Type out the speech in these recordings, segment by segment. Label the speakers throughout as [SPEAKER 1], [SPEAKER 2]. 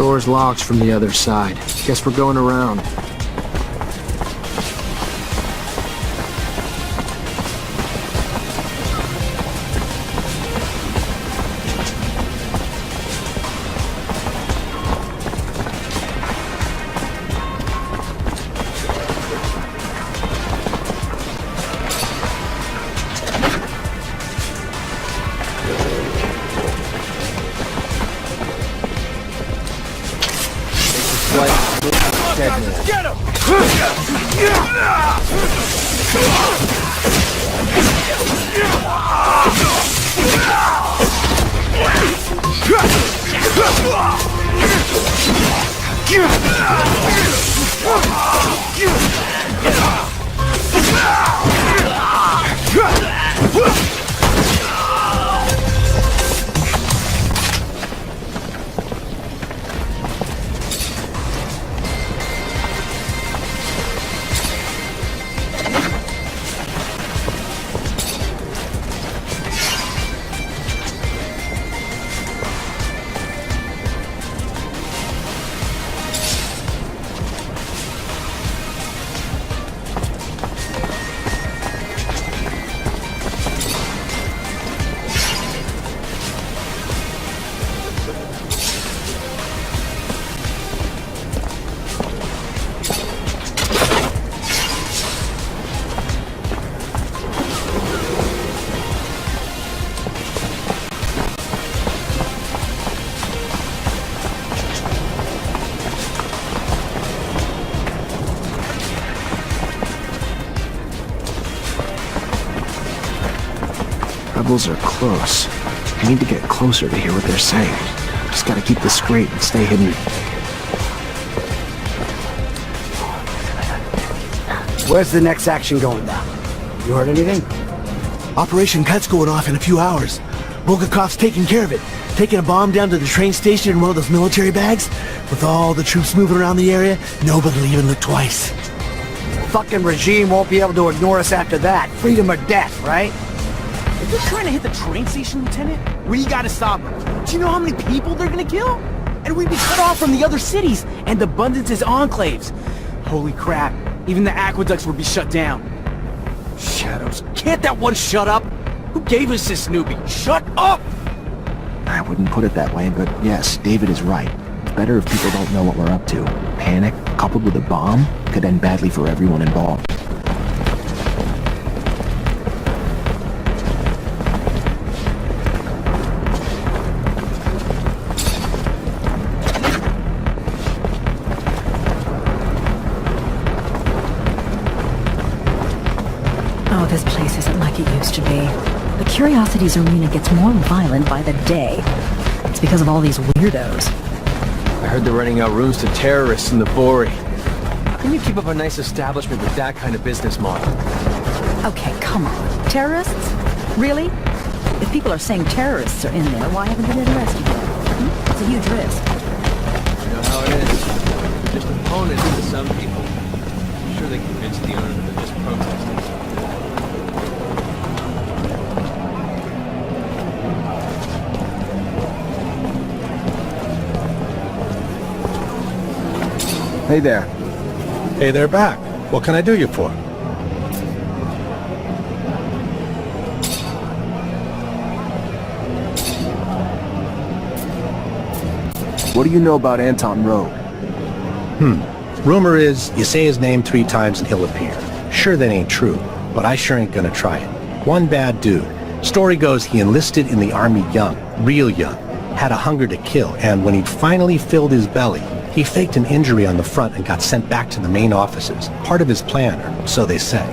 [SPEAKER 1] Door's locked from the other side. Guess we're going around.
[SPEAKER 2] Get him!
[SPEAKER 1] Rebels are close. I need to get closer to hear what they're saying. Just gotta keep this straight and stay hidden.
[SPEAKER 3] Where's the next action going down? You heard anything?
[SPEAKER 4] Operation Cut's going off in a few hours. Bulgakov's taking care of it. Taking a bomb down to the train station in one of those military bags. With all the troops moving around the area, nobody'll even look twice.
[SPEAKER 3] The fucking regime won't be able to ignore us after that. Freedom or death, right?
[SPEAKER 5] If you're trying to hit the train station, Lieutenant, we gotta stop them. Do you know how many people they're gonna kill? And we'd be cut off from the other cities and Abundance's enclaves. Holy crap, even the aqueducts would be shut down. Shadows, can't that one shut up? Who gave us this newbie? Shut up!
[SPEAKER 1] I wouldn't put it that way, but yes, David is right. It's better if people don't know what we're up to. Panic, coupled with a bomb, could end badly for everyone involved.
[SPEAKER 6] Oh, this place isn't like it used to be. The Curiosities Arena gets more violent by the day. It's because of all these weirdos.
[SPEAKER 2] I heard they're renting out rooms to terrorists in the Vori. How can you keep up a nice establishment with that kind of business model?
[SPEAKER 6] Okay, come on. Terrorists? Really? If people are saying terrorists are in there, why haven't they been arrested yet? It's a huge risk.
[SPEAKER 2] You know how it is. They're just opponents to some people. I'm sure they convinced the owner that they're just protesting.
[SPEAKER 1] Hey there.
[SPEAKER 7] Hey there back. What can I do you for?
[SPEAKER 1] What do you know about Anton Rogue?
[SPEAKER 7] Rumor is, you say his name 3 times and he'll appear. Sure, that ain't true, but I sure ain't gonna try it. One bad dude. Story goes he enlisted in the army young, real young, had a hunger to kill, and when he'd finally filled his belly, he faked an injury on the front and got sent back to the main offices. Part of his plan, or so they say.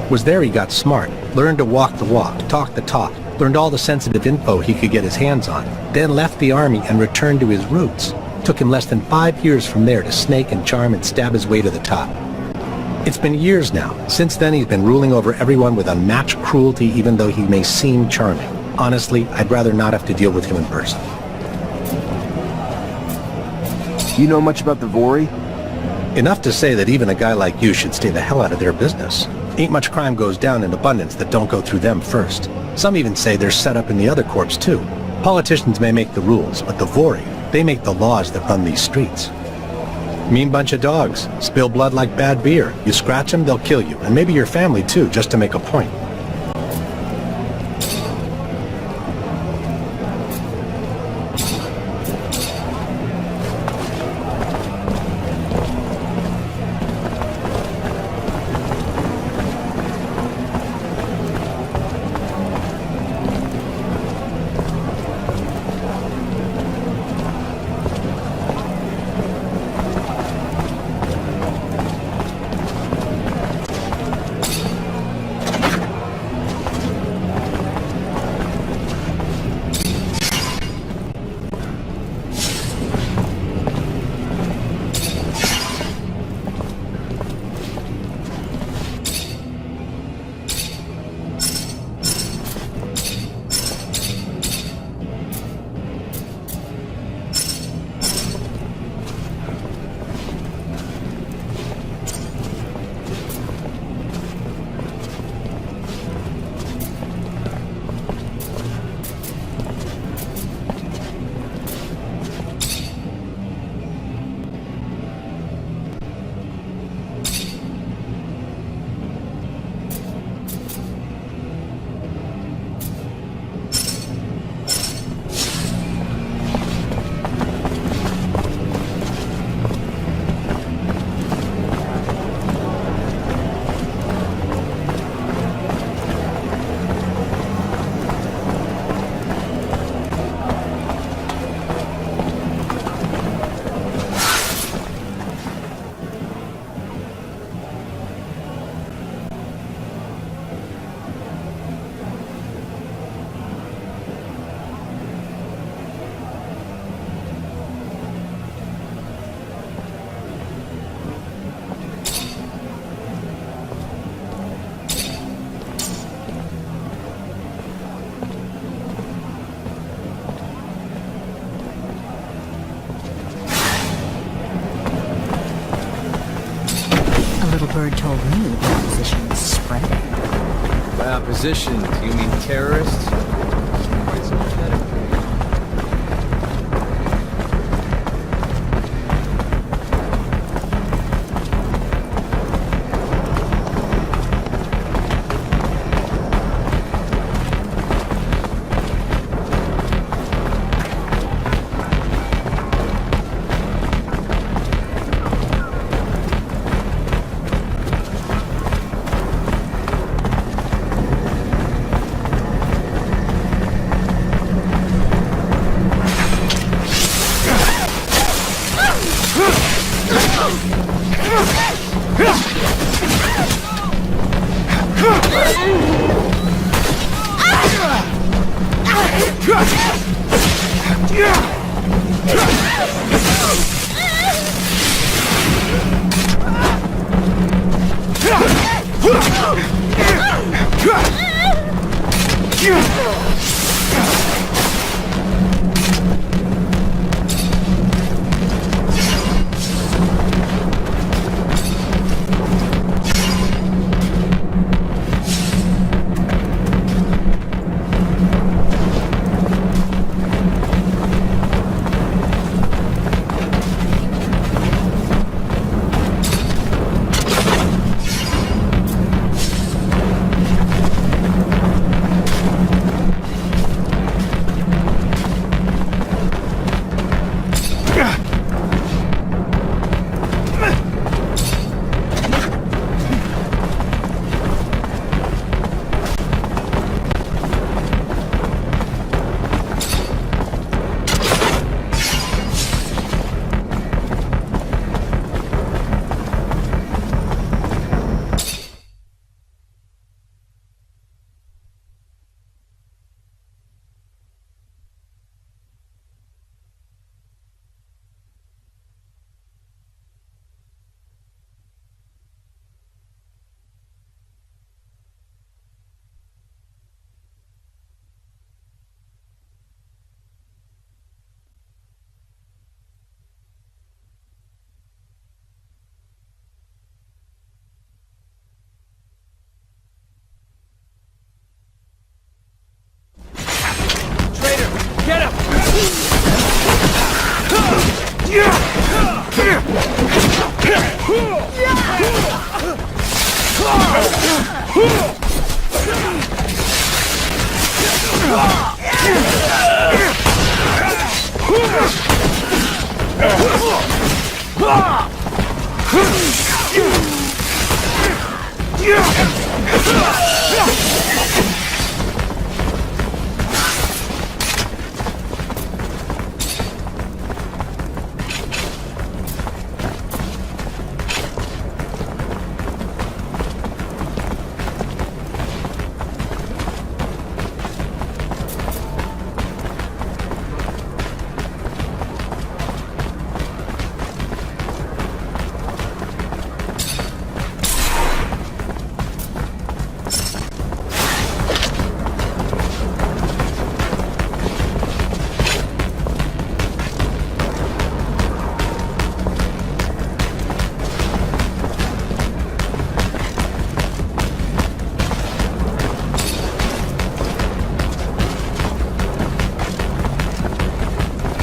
[SPEAKER 7] Was there he got smart, learned to walk the walk, talk the talk, learned all the sensitive info he could get his hands on, then left the army and returned to his roots. Took him less than 5 years from there to snake and charm and stab his way to the top. It's been years now. Since then he's been ruling over everyone with unmatched cruelty, even though he may seem charming. Honestly, I'd rather not have to deal with him in person.
[SPEAKER 1] You know much about the Vori?
[SPEAKER 7] Enough to say that even a guy like you should stay the hell out of their business. Ain't much crime goes down in Abundance that don't go through them first. Some even say they're set up in the other corps too. Politicians may make the rules, but the Vori, They make the laws that run these streets. Mean bunch of dogs. Spill blood like bad beer. You scratch them, they'll kill you. And maybe your family too, just to make a point.
[SPEAKER 6] Bird told me the opposition was spreading.
[SPEAKER 2] By opposition, do you mean terrorists? Quite sympathetic.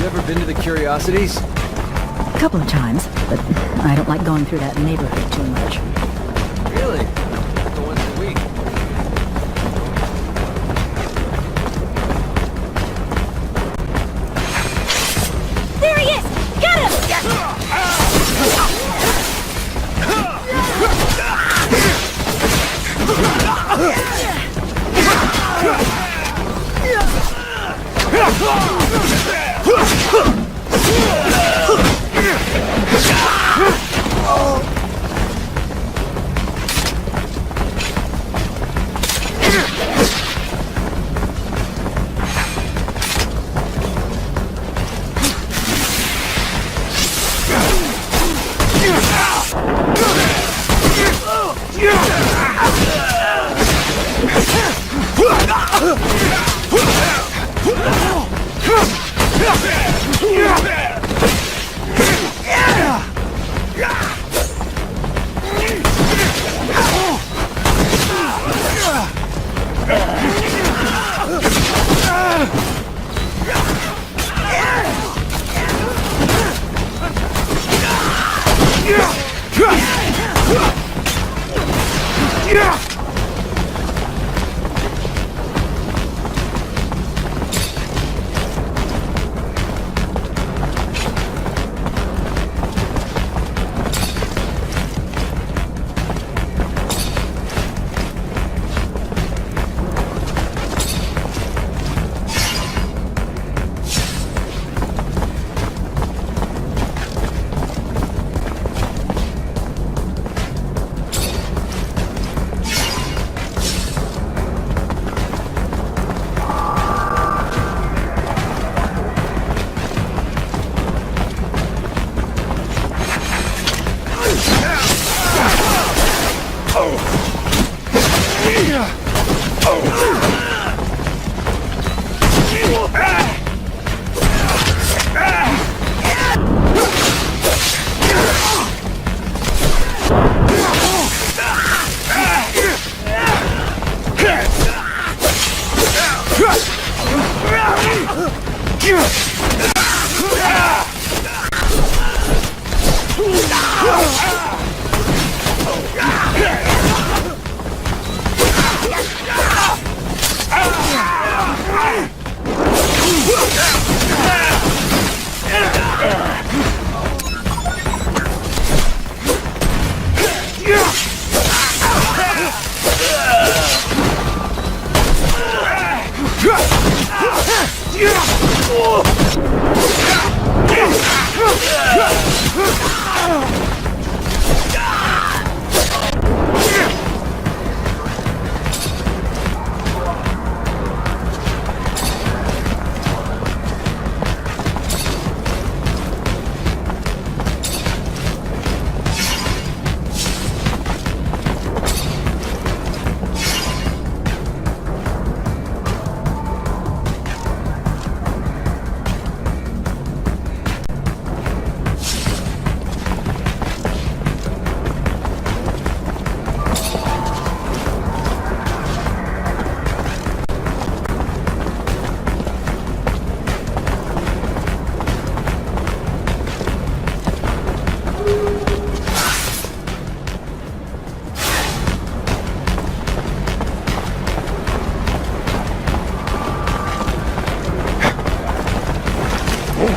[SPEAKER 2] You ever been to the Curiosities?
[SPEAKER 6] A couple of times, but I don't like going through that neighborhood too much.
[SPEAKER 2] Really? The once a week.
[SPEAKER 8] There he is! Get him!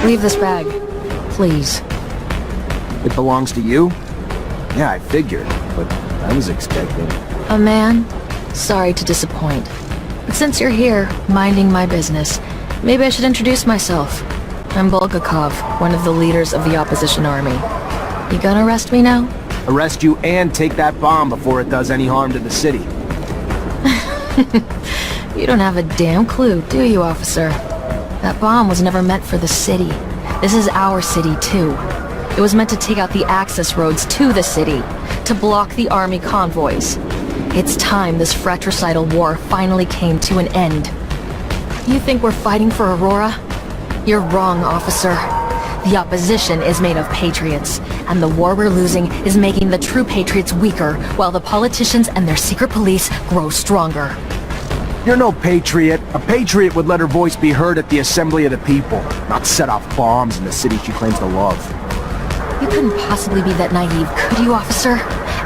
[SPEAKER 6] Leave this bag. Please.
[SPEAKER 1] It belongs to you? Yeah, I figured, but I was expecting...
[SPEAKER 6] A man? Sorry to disappoint. But since you're here, minding my business, maybe I should introduce myself. I'm Bulgakov, one of the leaders of the opposition army. You gonna arrest me now?
[SPEAKER 1] Arrest you and take that bomb before it does any harm to the city.
[SPEAKER 6] You don't have a damn clue, do you, officer? That bomb was never meant for the city. This is our city, too. It was meant to take out the access roads to the city, to block the army convoys. It's time this fratricidal war finally came to an end. You think we're fighting for Aurora? You're wrong, officer. The opposition is made of patriots, and the war we're losing is making the true patriots weaker, while the politicians and their secret police grow stronger.
[SPEAKER 1] You're no patriot. A patriot would let her voice be heard at the assembly of the people, not set off bombs in the city she claims to love.
[SPEAKER 6] You couldn't possibly be that naive, could you, officer?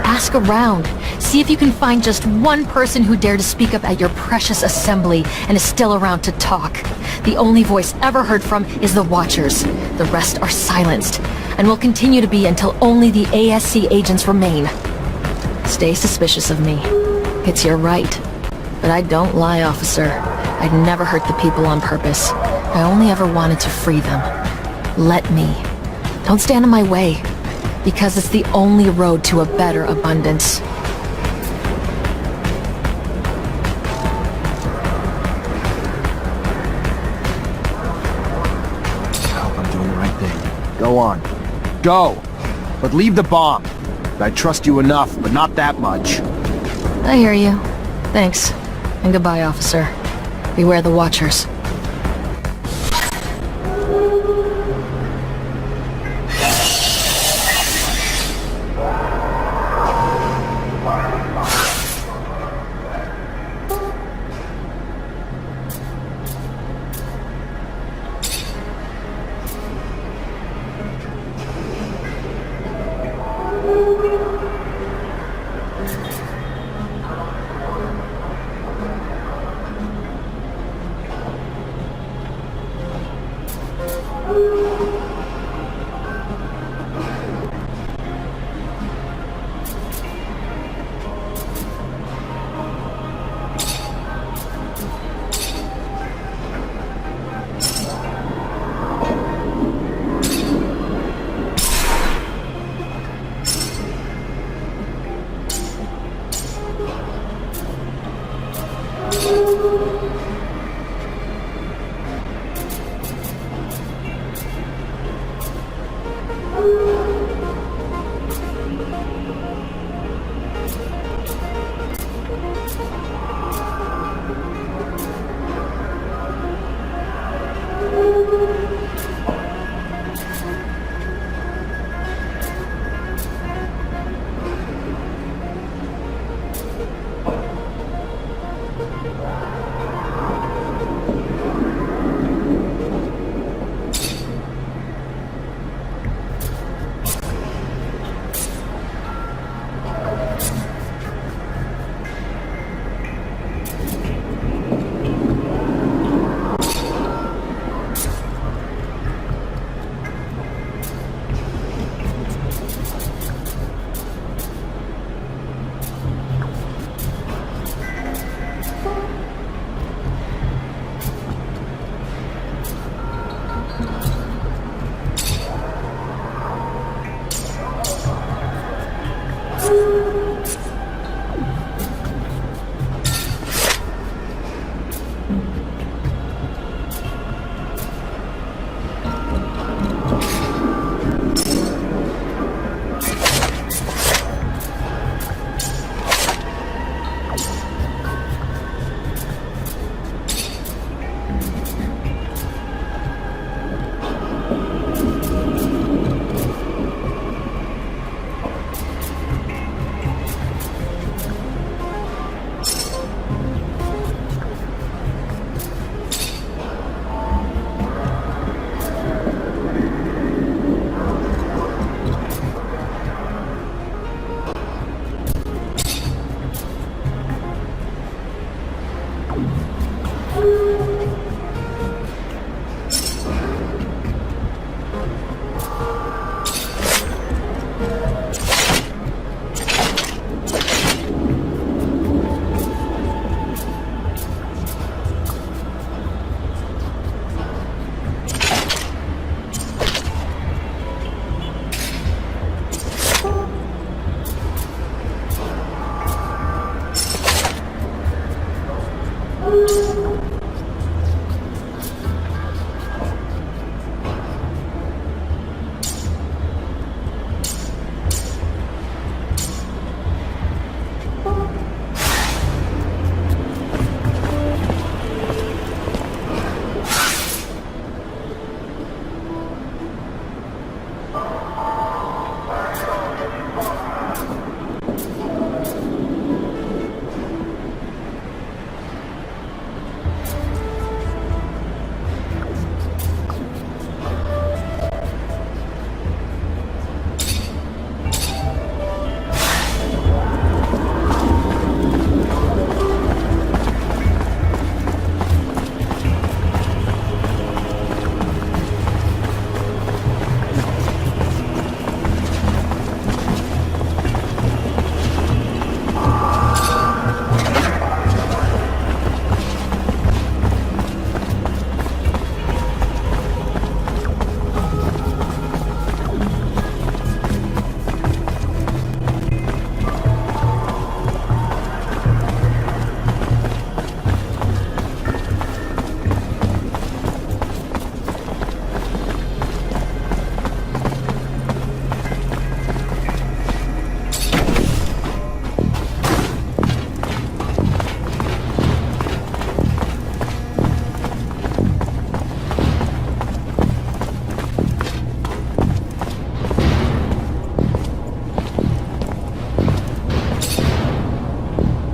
[SPEAKER 6] Ask around. See if you can find just one person who dared to speak up at your precious assembly and is still around to talk. The only voice ever heard from is the Watchers. The rest are silenced, and will continue to be until only the ASC agents remain. Stay suspicious of me. It's your right. But I don't lie, officer. I'd never hurt the people on purpose. I only ever wanted to free them. Let me. Don't stand in my way, because it's the only road to a better abundance.
[SPEAKER 1] I hope I'm doing the right thing. Go on. Go! But leave the bomb. I trust you enough, but not that much.
[SPEAKER 6] I hear you. Thanks. And goodbye, officer. Beware the Watchers.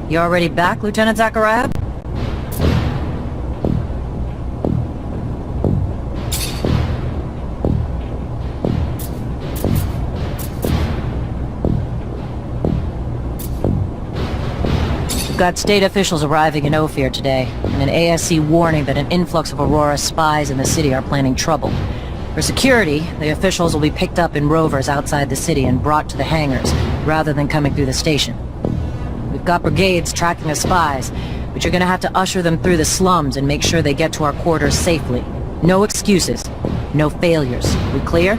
[SPEAKER 9] You already back, Lieutenant Zakharov? We've got state officials arriving in Ophir today, and an ASC warning that an influx of Aurora spies in the city are planning trouble. For security, the officials will be picked up in rovers outside the city and brought to the hangars, rather than coming through the station. We've got brigades tracking the spies, but you're gonna have to usher them through the slums and make sure they get to our quarters safely. No excuses. No failures. We clear?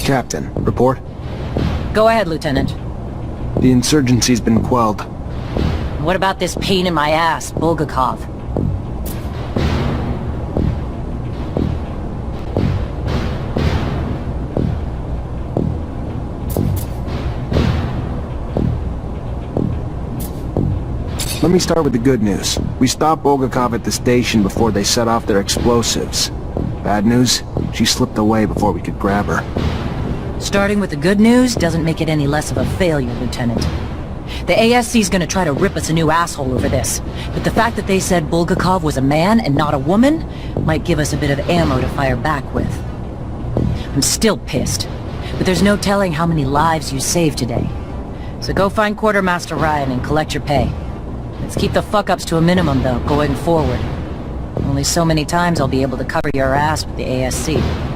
[SPEAKER 1] Captain, report.
[SPEAKER 9] Go ahead, Lieutenant.
[SPEAKER 1] The insurgency's been quelled.
[SPEAKER 9] What about this pain in my ass, Bulgakov?
[SPEAKER 1] Let me start with the good news. We stopped Bulgakov at the station before they set off their explosives. Bad news? She slipped away before we could grab her.
[SPEAKER 9] Starting with the good news doesn't make it any less of a failure, Lieutenant. The ASC's gonna try to rip us a new asshole over this, but the fact that they said Bulgakov was a man and not a woman might give us a bit of ammo to fire back with. I'm still pissed, but there's no telling how many lives you saved today. So go find Quartermaster Ryan and collect your pay. Let's keep the fuck-ups to a minimum, though, going forward. Only so many times I'll be able to cover your ass with the ASC.